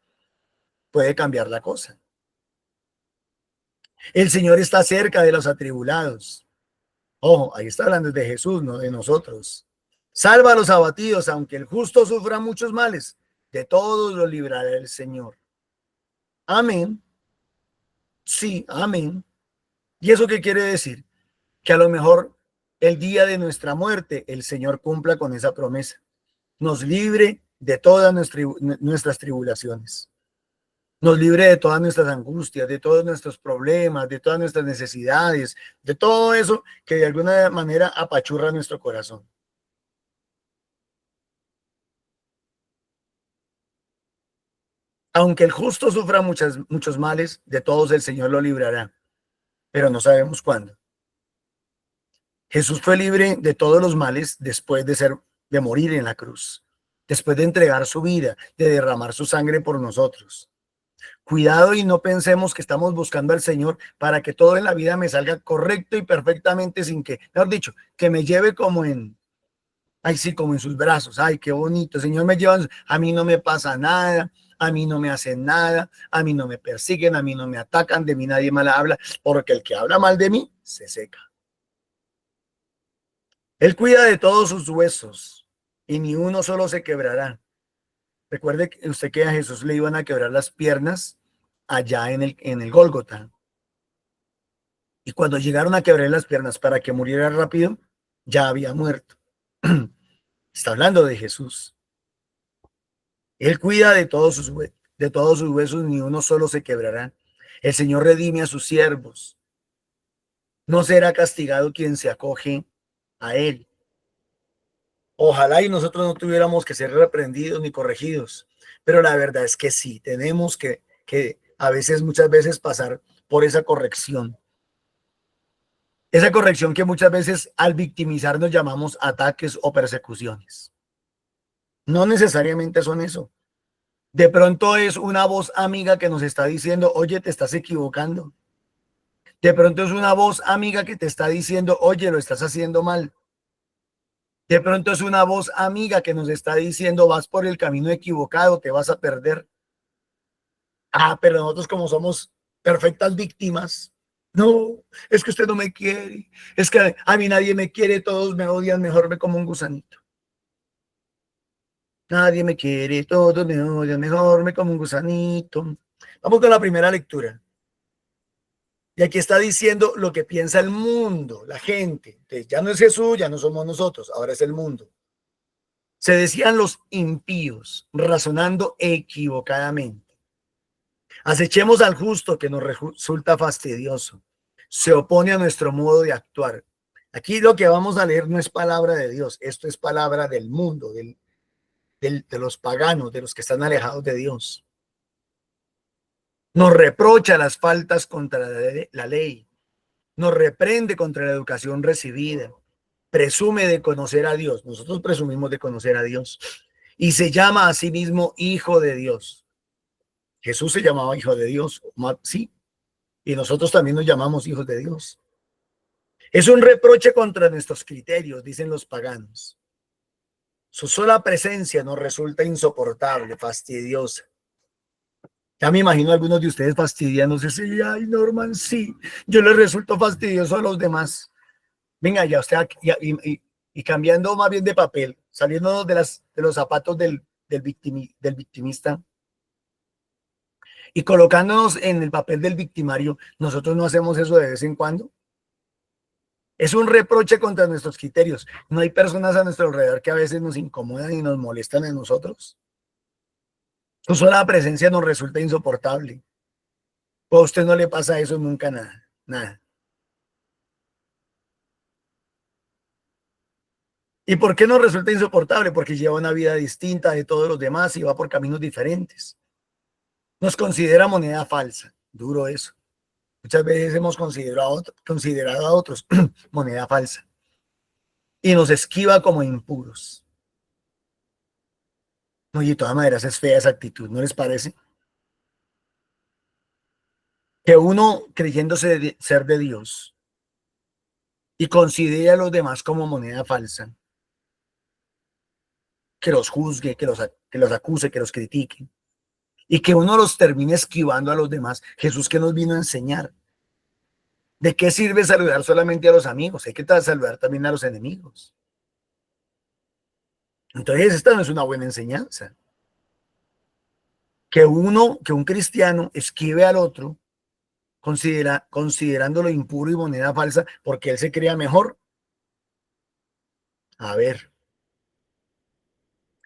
puede cambiar la cosa. El Señor está cerca de los atribulados. Ojo, ahí está hablando de Jesús, no de nosotros. Salva a los abatidos, aunque el justo sufra muchos males, de todos los librará el Señor. Amén. Sí, amén. ¿Y eso qué quiere decir? Que a lo mejor el día de nuestra muerte el Señor cumpla con esa promesa. Nos libre de todas nuestras tribulaciones. Nos libre de todas nuestras angustias, de todos nuestros problemas, de todas nuestras necesidades, de todo eso que de alguna manera apachurra nuestro corazón. Aunque el justo sufra muchos males, de todos el Señor lo librará, pero no sabemos cuándo. Jesús fue libre de todos los males después de morir en la cruz, después de entregar su vida, de derramar su sangre por nosotros. Cuidado y no pensemos que estamos buscando al Señor para que todo en la vida me salga correcto y perfectamente sin que, mejor dicho, que me lleve como en, ay sí, como en sus brazos. Ay, qué bonito, el Señor me lleva, a mí no me pasa nada, a mí no me hacen nada, a mí no me persiguen, a mí no me atacan, de mí nadie mal habla, porque el que habla mal de mí se seca. Él cuida de todos sus huesos y ni uno solo se quebrará. Recuerde usted que a Jesús le iban a quebrar las piernas allá en el Gólgota. Y cuando llegaron a quebrar las piernas para que muriera rápido, ya había muerto. Está hablando de Jesús. Él cuida de todos sus huesos, ni uno solo se quebrará. El Señor redime a sus siervos. No será castigado quien se acoge a él. Ojalá y nosotros no tuviéramos que ser reprendidos ni corregidos, pero la verdad es que sí, tenemos que muchas veces pasar por esa corrección. Esa corrección que muchas veces al victimizarnos llamamos ataques o persecuciones. No necesariamente son eso. De pronto es una voz amiga que nos está diciendo, oye, te estás equivocando. De pronto es una voz amiga que te está diciendo, oye, lo estás haciendo mal. De pronto es una voz amiga que nos está diciendo, vas por el camino equivocado, te vas a perder. Ah, pero nosotros como somos perfectas víctimas, no, es que usted no me quiere, es que a mí nadie me quiere, todos me odian, mejor me como un gusanito. Nadie me quiere, todos me odian, mejor me como un gusanito. Vamos con la primera lectura. Y aquí está diciendo lo que piensa el mundo, la gente. Entonces, ya no es Jesús, ya no somos nosotros, ahora es el mundo. Se decían los impíos, razonando equivocadamente. Acechemos al justo que nos resulta fastidioso. Se opone a nuestro modo de actuar. Aquí lo que vamos a leer no es palabra de Dios, esto es palabra del mundo, de los paganos, de los que están alejados de Dios. Nos reprocha las faltas contra la ley, nos reprende contra la educación recibida, presume de conocer a Dios, nosotros presumimos de conocer a Dios, y se llama a sí mismo hijo de Dios. Jesús se llamaba hijo de Dios, sí, y nosotros también nos llamamos hijos de Dios. Es un reproche contra nuestros criterios, dicen los paganos. Su sola presencia nos resulta insoportable, fastidiosa. Ya me imagino a algunos de ustedes fastidiándose. Sí, ay, Norman, sí, yo les resulto fastidioso a los demás. Venga, ya usted, y cambiando más bien de papel, saliendo de los zapatos del del victimista y colocándonos en el papel del victimario, nosotros no hacemos eso de vez en cuando. Es un reproche contra nuestros criterios. No hay personas a nuestro alrededor que a veces nos incomodan y nos molestan en nosotros. Su sola presencia nos resulta insoportable. O a usted no le pasa eso nunca, nada, nada. ¿Y por qué nos resulta insoportable? Porque lleva una vida distinta de todos los demás y va por caminos diferentes. Nos considera moneda falsa. Duro eso. Muchas veces hemos considerado a otros moneda falsa. Y nos esquiva como impuros. No, y de todas maneras es fea esa actitud, ¿no les parece? Que uno, creyéndose ser de Dios, y considere a los demás como moneda falsa, que los juzgue, que los acuse, que los critique, y que uno los termine esquivando a los demás. Jesús, ¿qué nos vino a enseñar? ¿De qué sirve saludar solamente a los amigos? Hay que saludar también a los enemigos. Entonces, esta no es una buena enseñanza. Que un cristiano esquive al otro, considerándolo impuro y moneda falsa, porque él se crea mejor. A ver.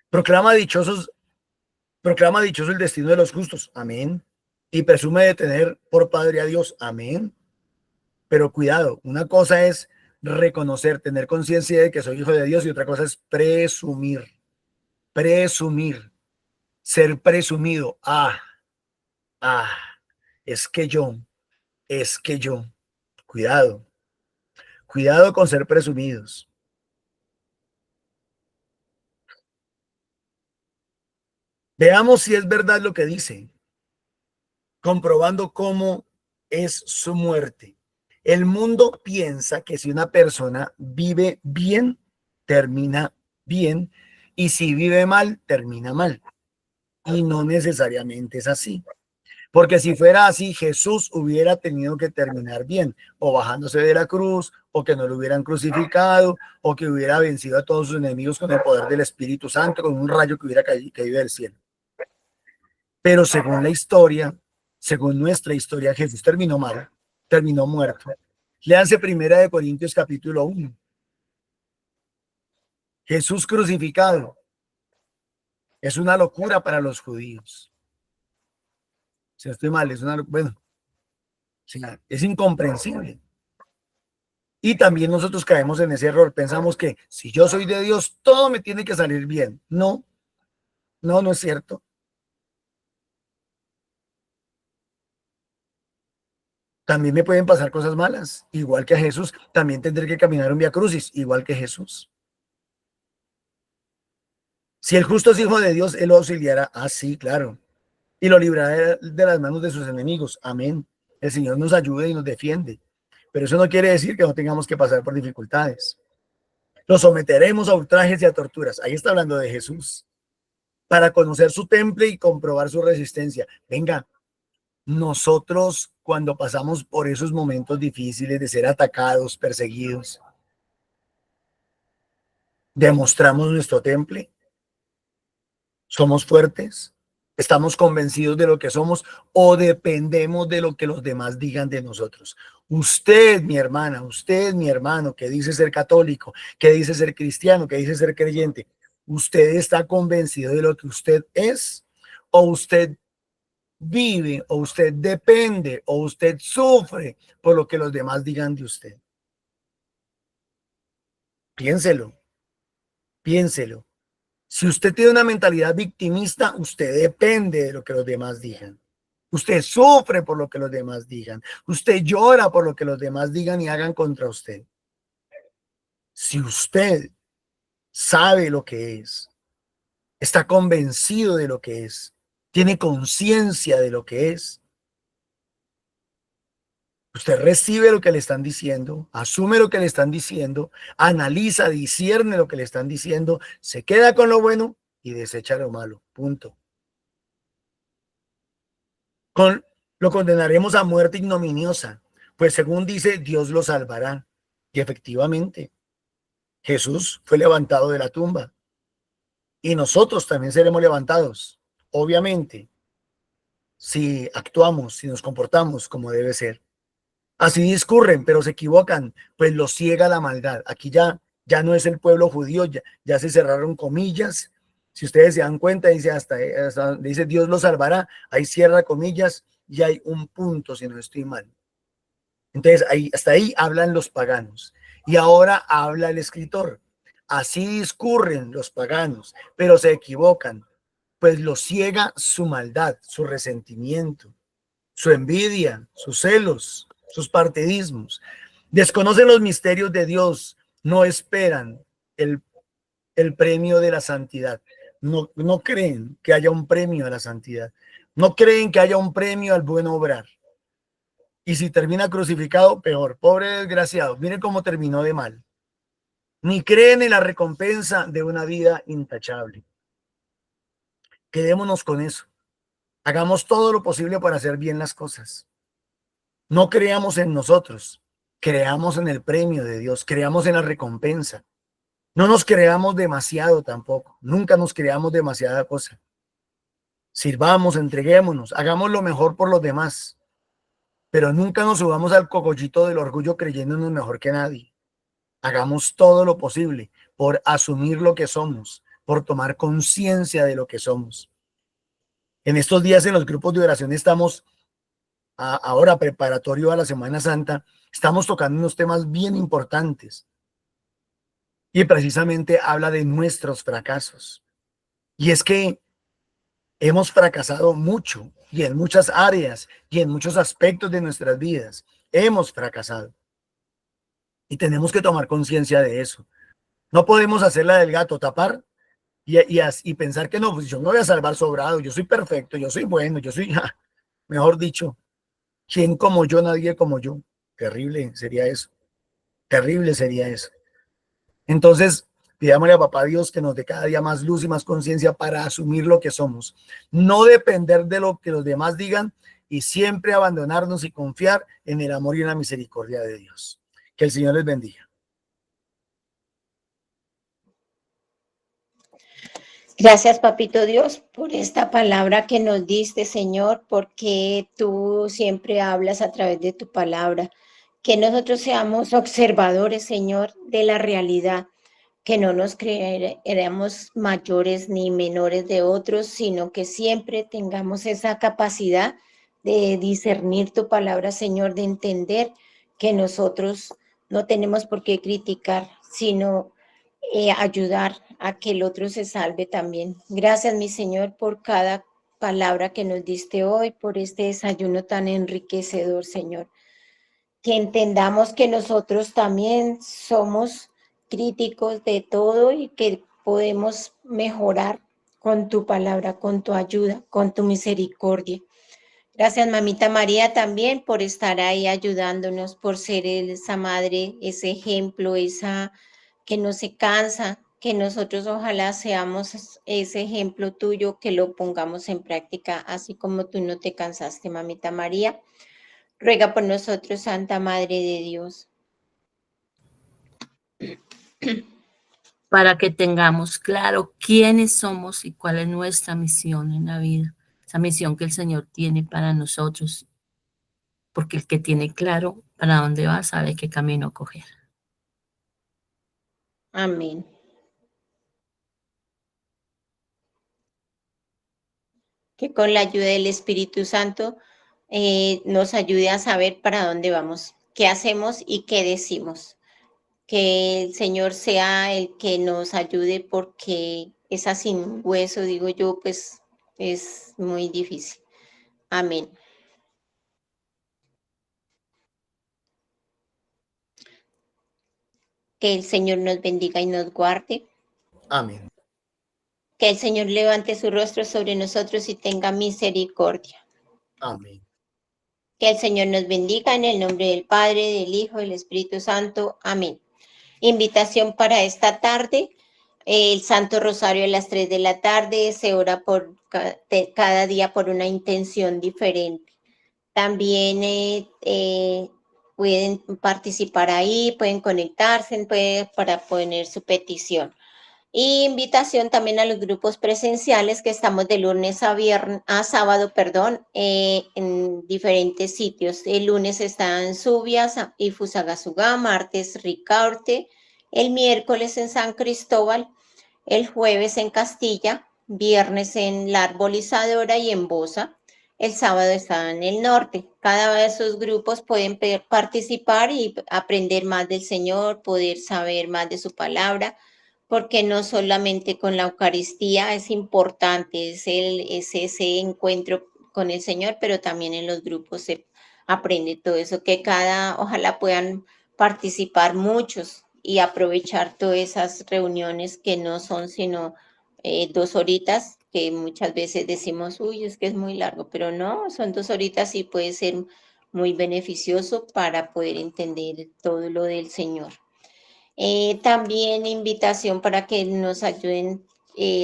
Proclama dichoso el destino de los justos. Amén. Y presume de tener por padre a Dios. Amén. Pero cuidado, una cosa es reconocer, tener conciencia de que soy hijo de Dios y otra cosa es presumir. Presumir. Ser presumido. Es que yo. Cuidado. Cuidado con ser presumidos. Veamos si es verdad lo que dice, comprobando cómo es su muerte. El mundo piensa que si una persona vive bien, termina bien, y si vive mal, termina mal. Y no necesariamente es así. Porque si fuera así, Jesús hubiera tenido que terminar bien, o bajándose de la cruz, o que no lo hubieran crucificado, o que hubiera vencido a todos sus enemigos con el poder del Espíritu Santo, con un rayo que hubiera caído del cielo. Pero según la historia, según nuestra historia, Jesús terminó mal, terminó muerto. Léanse 1 Corintios capítulo 1. Jesús crucificado es una locura para los judíos. Si estoy mal, es incomprensible. Y también nosotros caemos en ese error. Pensamos que si yo soy de Dios, todo me tiene que salir bien. No es cierto. También me pueden pasar cosas malas, igual que a Jesús. También tendré que caminar un vía crucis, igual que Jesús. Si el justo es hijo de Dios, él lo auxiliará. Sí, claro. Y lo librará de las manos de sus enemigos. Amén. El Señor nos ayude y nos defiende. Pero eso no quiere decir que no tengamos que pasar por dificultades. Los someteremos a ultrajes y a torturas. Ahí está hablando de Jesús. Para conocer su temple y comprobar su resistencia. Venga, nosotros cuando pasamos por esos momentos difíciles de ser atacados, perseguidos, demostramos nuestro temple. ¿Somos fuertes? ¿Estamos convencidos de lo que somos o dependemos de lo que los demás digan de nosotros? Usted, mi hermana, usted, mi hermano, que dice ser católico, que dice ser cristiano, que dice ser creyente, ¿usted está convencido de lo que usted es? ¿O usted vive, o usted depende, o usted sufre por lo que los demás digan de usted? Piénselo, piénselo. Si usted tiene una mentalidad victimista, usted depende de lo que los demás digan. Usted sufre por lo que los demás digan. Usted llora por lo que los demás digan y hagan contra usted. Si usted sabe lo que es, está convencido de lo que es, tiene conciencia de lo que es, usted recibe lo que le están diciendo, asume lo que le están diciendo, analiza, discierne lo que le están diciendo, se queda con lo bueno y desecha lo malo. Punto. Lo condenaremos a muerte ignominiosa, pues según dice, Dios lo salvará. Y efectivamente, Jesús fue levantado de la tumba y nosotros también seremos levantados. Obviamente, si actuamos, si nos comportamos como debe ser. Así discurren, pero se equivocan, pues los ciega la maldad. Aquí ya no es el pueblo judío, ya se cerraron comillas. Si ustedes se dan cuenta, dice hasta dice Dios los salvará, ahí cierra comillas y hay un punto, si no estoy mal. Entonces, hasta ahí hablan los paganos. Y ahora habla el escritor. Así discurren los paganos, pero se equivocan, pues los ciega su maldad, su resentimiento, su envidia, sus celos, sus partidismos. Desconocen los misterios de Dios, no esperan el premio de la santidad. No creen que haya un premio a la santidad. No creen que haya un premio al buen obrar. Y si termina crucificado, peor. Pobre desgraciado. Miren cómo terminó de mal. Ni creen en la recompensa de una vida intachable. Quedémonos con eso. Hagamos todo lo posible para hacer bien las cosas. No creamos en nosotros. Creamos en el premio de Dios. Creamos en la recompensa. No nos creamos demasiado tampoco. Nunca nos creamos demasiada cosa. Sirvamos, entreguémonos, hagamos lo mejor por los demás. Pero nunca nos subamos al cogollito del orgullo creyéndonos mejor que nadie. Hagamos todo lo posible por asumir lo que somos, por tomar conciencia de lo que somos. En estos días en los grupos de oración estamos, ahora preparatorio a la Semana Santa, estamos tocando unos temas bien importantes. Y precisamente habla de nuestros fracasos. Y es que hemos fracasado mucho y en muchas áreas y en muchos aspectos de nuestras vidas. Hemos fracasado. Y tenemos que tomar conciencia de eso. No podemos hacer la del gato, tapar y pensar que no, pues yo me voy a salvar sobrado, yo soy perfecto, yo soy bueno, yo soy, mejor dicho, ¿quién como yo? Nadie como yo. Terrible sería eso. Terrible sería eso. Entonces, pidámosle a papá Dios que nos dé cada día más luz y más conciencia para asumir lo que somos. No depender de lo que los demás digan y siempre abandonarnos y confiar en el amor y en la misericordia de Dios. Que el Señor les bendiga. Gracias, Papito Dios, por esta palabra que nos diste, Señor, porque tú siempre hablas a través de tu palabra. Que nosotros seamos observadores, Señor, de la realidad, que no nos creamos mayores ni menores de otros, sino que siempre tengamos esa capacidad de discernir tu palabra, Señor, de entender que nosotros no tenemos por qué criticar, sino ayudar a que el otro se salve también. Gracias, mi Señor, por cada palabra que nos diste hoy, por este desayuno tan enriquecedor, Señor. Que entendamos que nosotros también somos críticos de todo y que podemos mejorar con tu palabra, con tu ayuda, con tu misericordia. Gracias, Mamita María, también por estar ahí ayudándonos, por ser esa madre, ese ejemplo, esa que no se cansa, que nosotros ojalá seamos ese ejemplo tuyo, que lo pongamos en práctica, así como tú no te cansaste, Mamita María. Ruega por nosotros, Santa Madre de Dios. Para que tengamos claro quiénes somos y cuál es nuestra misión en la vida. Esa misión que el Señor tiene para nosotros. Porque el que tiene claro para dónde va, sabe qué camino coger. Amén. Que con la ayuda del Espíritu Santo nos ayude a saber para dónde vamos, qué hacemos y qué decimos. Que el Señor sea el que nos ayude, porque esa sin hueso, digo yo, pues es muy difícil. Amén. Que el Señor nos bendiga y nos guarde. Amén. Que el Señor levante su rostro sobre nosotros y tenga misericordia. Amén. Que el Señor nos bendiga en el nombre del Padre, del Hijo y del Espíritu Santo. Amén. Invitación para esta tarde. El Santo Rosario a las 3 de la tarde. Se ora por cada día por una intención diferente. También pueden participar ahí, pueden conectarse para poner su petición. Y invitación también a los grupos presenciales que estamos de lunes a sábado, en diferentes sitios. El lunes está en Subias y Fusagasugá, martes Ricaurte, el miércoles en San Cristóbal, el jueves en Castilla, viernes en La Arbolizadora y en Bosa. El sábado está en el norte. Cada uno de esos grupos pueden participar y aprender más del Señor, poder saber más de su palabra, porque no solamente con la Eucaristía es importante, es ese encuentro con el Señor, pero también en los grupos se aprende todo eso, ojalá puedan participar muchos y aprovechar todas esas reuniones que no son sino 2 horitas, que muchas veces decimos, uy, es que es muy largo, pero no, son 2 horitas y puede ser muy beneficioso para poder entender todo lo del Señor. También invitación para que nos ayuden,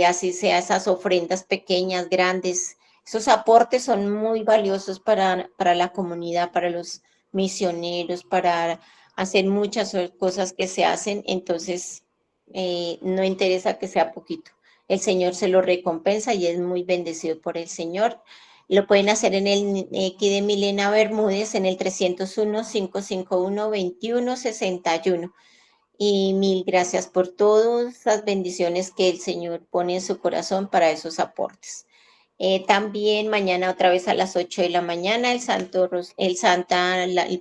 así sea esas ofrendas pequeñas, grandes. Esos aportes son muy valiosos para la comunidad, para los misioneros, para hacer muchas cosas que se hacen. Entonces, no interesa que sea poquito. El Señor se lo recompensa y es muy bendecido por el Señor. Lo pueden hacer en el aquí de Milena Bermúdez, en el 301-551-2161. Y mil gracias por todas las bendiciones que el Señor pone en su corazón para esos aportes. También mañana otra vez a las 8 de la mañana el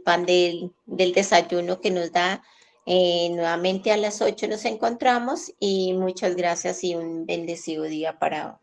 pan del desayuno que nos da. Nuevamente a las 8 nos encontramos y muchas gracias y un bendecido día para